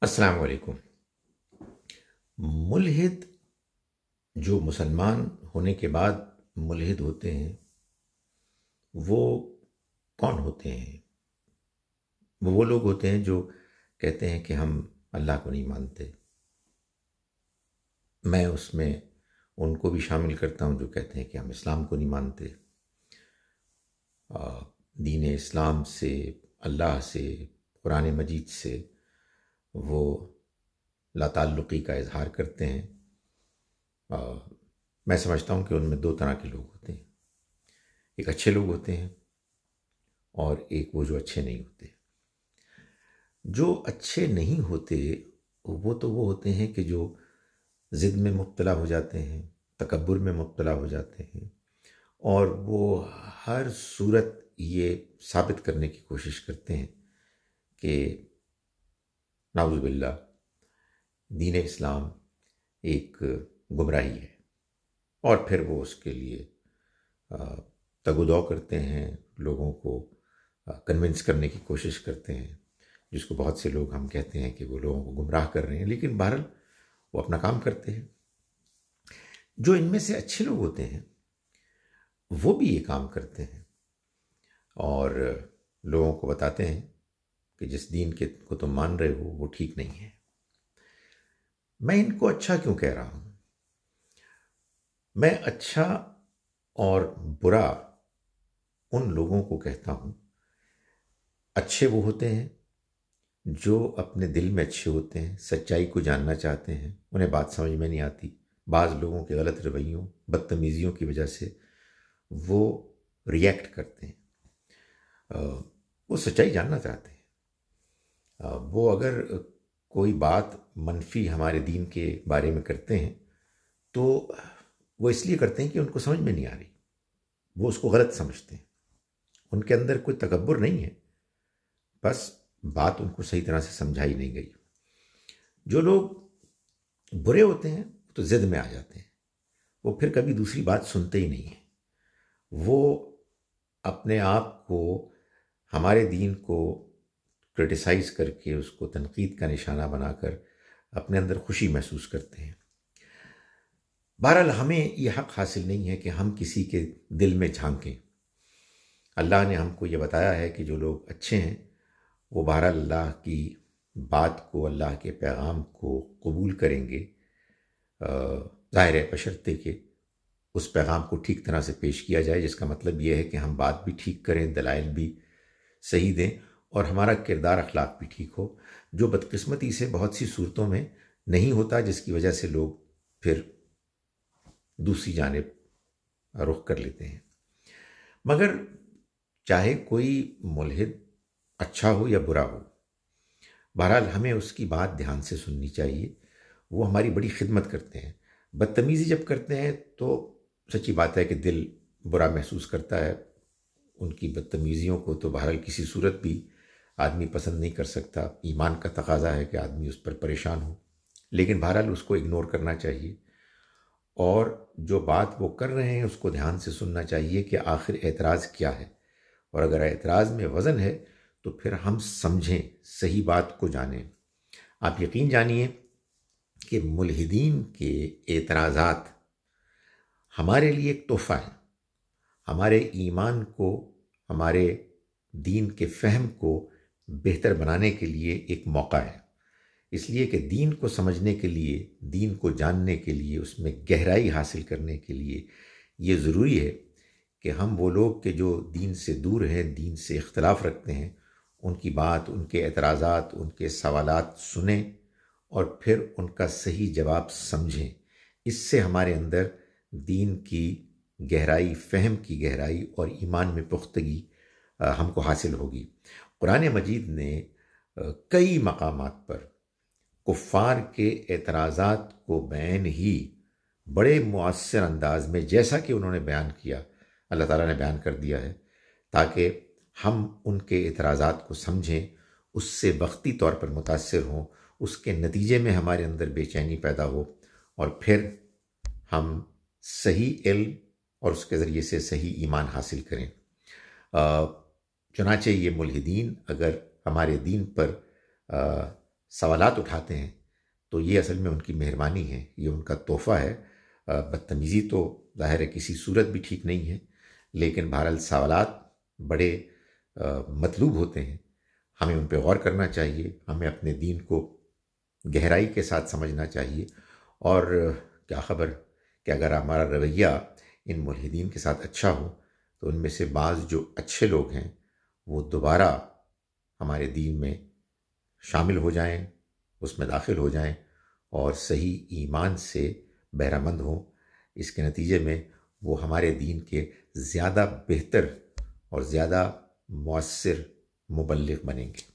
السلام علیکم۔ ملحد جو مسلمان ہونے کے بعد ملحد ہوتے ہیں وہ کون ہوتے ہیں؟ وہ لوگ ہوتے ہیں جو کہتے ہیں کہ ہم اللہ کو نہیں مانتے۔ میں اس میں ان کو بھی شامل کرتا ہوں جو کہتے ہیں کہ ہم اسلام کو نہیں مانتے، دین اسلام سے، اللہ سے، قرآن مجید سے وہ لا تعلقی کا اظہار کرتے ہیں۔ میں سمجھتا ہوں کہ ان میں دو طرح کے لوگ ہوتے ہیں، ایک اچھے لوگ ہوتے ہیں اور ایک وہ جو اچھے نہیں ہوتے۔ جو اچھے نہیں ہوتے وہ تو وہ ہوتے ہیں کہ جو ضد میں مبتلا ہو جاتے ہیں، تکبر میں مبتلا ہو جاتے ہیں، اور وہ ہر صورت یہ ثابت کرنے کی کوشش کرتے ہیں کہ نعوذ باللہ دین اسلام ایک گمراہی ہے، اور پھر وہ اس کے لیے تگ و دو کرتے ہیں، لوگوں کو کنونس کرنے کی کوشش کرتے ہیں، جس کو بہت سے لوگ ہم کہتے ہیں کہ وہ لوگوں کو گمراہ کر رہے ہیں، لیکن بہرحال وہ اپنا کام کرتے ہیں۔ جو ان میں سے اچھے لوگ ہوتے ہیں وہ بھی یہ کام کرتے ہیں اور لوگوں کو بتاتے ہیں کہ جس دین کو تم مان رہے ہو وہ ٹھیک نہیں ہے۔ میں ان کو اچھا کیوں کہہ رہا ہوں؟ میں اچھا اور برا ان لوگوں کو کہتا ہوں۔ اچھے وہ ہوتے ہیں جو اپنے دل میں اچھے ہوتے ہیں، سچائی کو جاننا چاہتے ہیں، انہیں بات سمجھ میں نہیں آتی، بعض لوگوں کے غلط رویوں، بدتمیزیوں کی وجہ سے وہ ریئیکٹ کرتے ہیں۔ وہ سچائی جاننا چاہتے ہیں۔ وہ اگر کوئی بات منفی ہمارے دین کے بارے میں کرتے ہیں تو وہ اس لیے کرتے ہیں کہ ان کو سمجھ میں نہیں آ رہی، وہ اس کو غلط سمجھتے ہیں، ان کے اندر کوئی تکبر نہیں ہے، بس بات ان کو صحیح طرح سے سمجھائی نہیں گئی۔ جو لوگ برے ہوتے ہیں تو ضد میں آ جاتے ہیں، وہ پھر کبھی دوسری بات سنتے ہی نہیں ہیں، وہ اپنے آپ کو، ہمارے دین کو کرٹیسائز کر کے، اس کو تنقید کا نشانہ بنا کر اپنے اندر خوشی محسوس کرتے ہیں۔ بہرحال ہمیں یہ حق حاصل نہیں ہے کہ ہم کسی کے دل میں جھانکیں۔ اللہ نے ہم کو یہ بتایا ہے کہ جو لوگ اچھے ہیں وہ بہرحال اللہ کی بات کو، اللہ کے پیغام کو قبول کریں گے، ظاہر ہے بشرطے کہ اس پیغام کو ٹھیک طرح سے پیش کیا جائے، جس کا مطلب یہ ہے کہ ہم بات بھی ٹھیک کریں، دلائل بھی صحیح دیں، اور ہمارا کردار اخلاق بھی ٹھیک ہو، جو بدقسمتی سے بہت سی صورتوں میں نہیں ہوتا، جس کی وجہ سے لوگ پھر دوسری جانب رخ کر لیتے ہیں۔ مگر چاہے کوئی ملحد اچھا ہو یا برا ہو، بہرحال ہمیں اس کی بات دھیان سے سننی چاہیے۔ وہ ہماری بڑی خدمت کرتے ہیں۔ بدتمیزی جب کرتے ہیں تو سچی بات ہے کہ دل برا محسوس کرتا ہے، ان کی بدتمیزیوں کو تو بہرحال کسی صورت بھی آدمی پسند نہیں کر سکتا، ایمان کا تقاضا ہے کہ آدمی اس پر پریشان ہو، لیکن بہرحال اس کو اگنور کرنا چاہیے، اور جو بات وہ کر رہے ہیں اس کو دھیان سے سننا چاہیے کہ آخر اعتراض کیا ہے، اور اگر اعتراض میں وزن ہے تو پھر ہم سمجھیں، صحیح بات کو جانیں۔ آپ یقین جانیے کہ ملحدین کے اعتراضات ہمارے لیے ایک تحفہ ہے، ہمارے ایمان کو، ہمارے دین کے فہم کو بہتر بنانے کے لیے ایک موقع ہے۔ اس لیے کہ دین کو سمجھنے کے لیے، دین کو جاننے کے لیے، اس میں گہرائی حاصل کرنے کے لیے یہ ضروری ہے کہ ہم وہ لوگ کہ جو دین سے دور ہیں، دین سے اختلاف رکھتے ہیں، ان کی بات، ان کے اعتراضات، ان کے سوالات سنیں اور پھر ان کا صحیح جواب سمجھیں۔ اس سے ہمارے اندر دین کی گہرائی، فہم کی گہرائی اور ایمان میں پختگی ہم کو حاصل ہوگی۔ قرآن مجید نے کئی مقامات پر کفار کے اعتراضات کو بین ہی بڑے مؤثر انداز میں، جیسا کہ انہوں نے بیان کیا، اللہ تعالیٰ نے بیان کر دیا ہے، تاکہ ہم ان کے اعتراضات کو سمجھیں، اس سے وقتی طور پر متاثر ہوں، اس کے نتیجے میں ہمارے اندر بے چینی پیدا ہو، اور پھر ہم صحیح علم اور اس کے ذریعے سے صحیح ایمان حاصل کریں۔ چنانچہ یہ ملحدین اگر ہمارے دین پر سوالات اٹھاتے ہیں تو یہ اصل میں ان کی مہربانی ہے، یہ ان کا تحفہ ہے۔ بدتمیزی تو ظاہر ہے کسی صورت بھی ٹھیک نہیں ہے، لیکن بہرحال سوالات بڑے مطلوب ہوتے ہیں، ہمیں ان پہ غور کرنا چاہیے، ہمیں اپنے دین کو گہرائی کے ساتھ سمجھنا چاہیے، اور کیا خبر کہ اگر ہمارا رویہ ان ملحدین کے ساتھ اچھا ہو تو ان میں سے بعض جو اچھے لوگ ہیں وہ دوبارہ ہمارے دین میں شامل ہو جائیں، اس میں داخل ہو جائیں اور صحیح ایمان سے بہرہ مند ہوں۔ اس کے نتیجے میں وہ ہمارے دین کے زیادہ بہتر اور زیادہ مؤثر مبلغ بنیں گے۔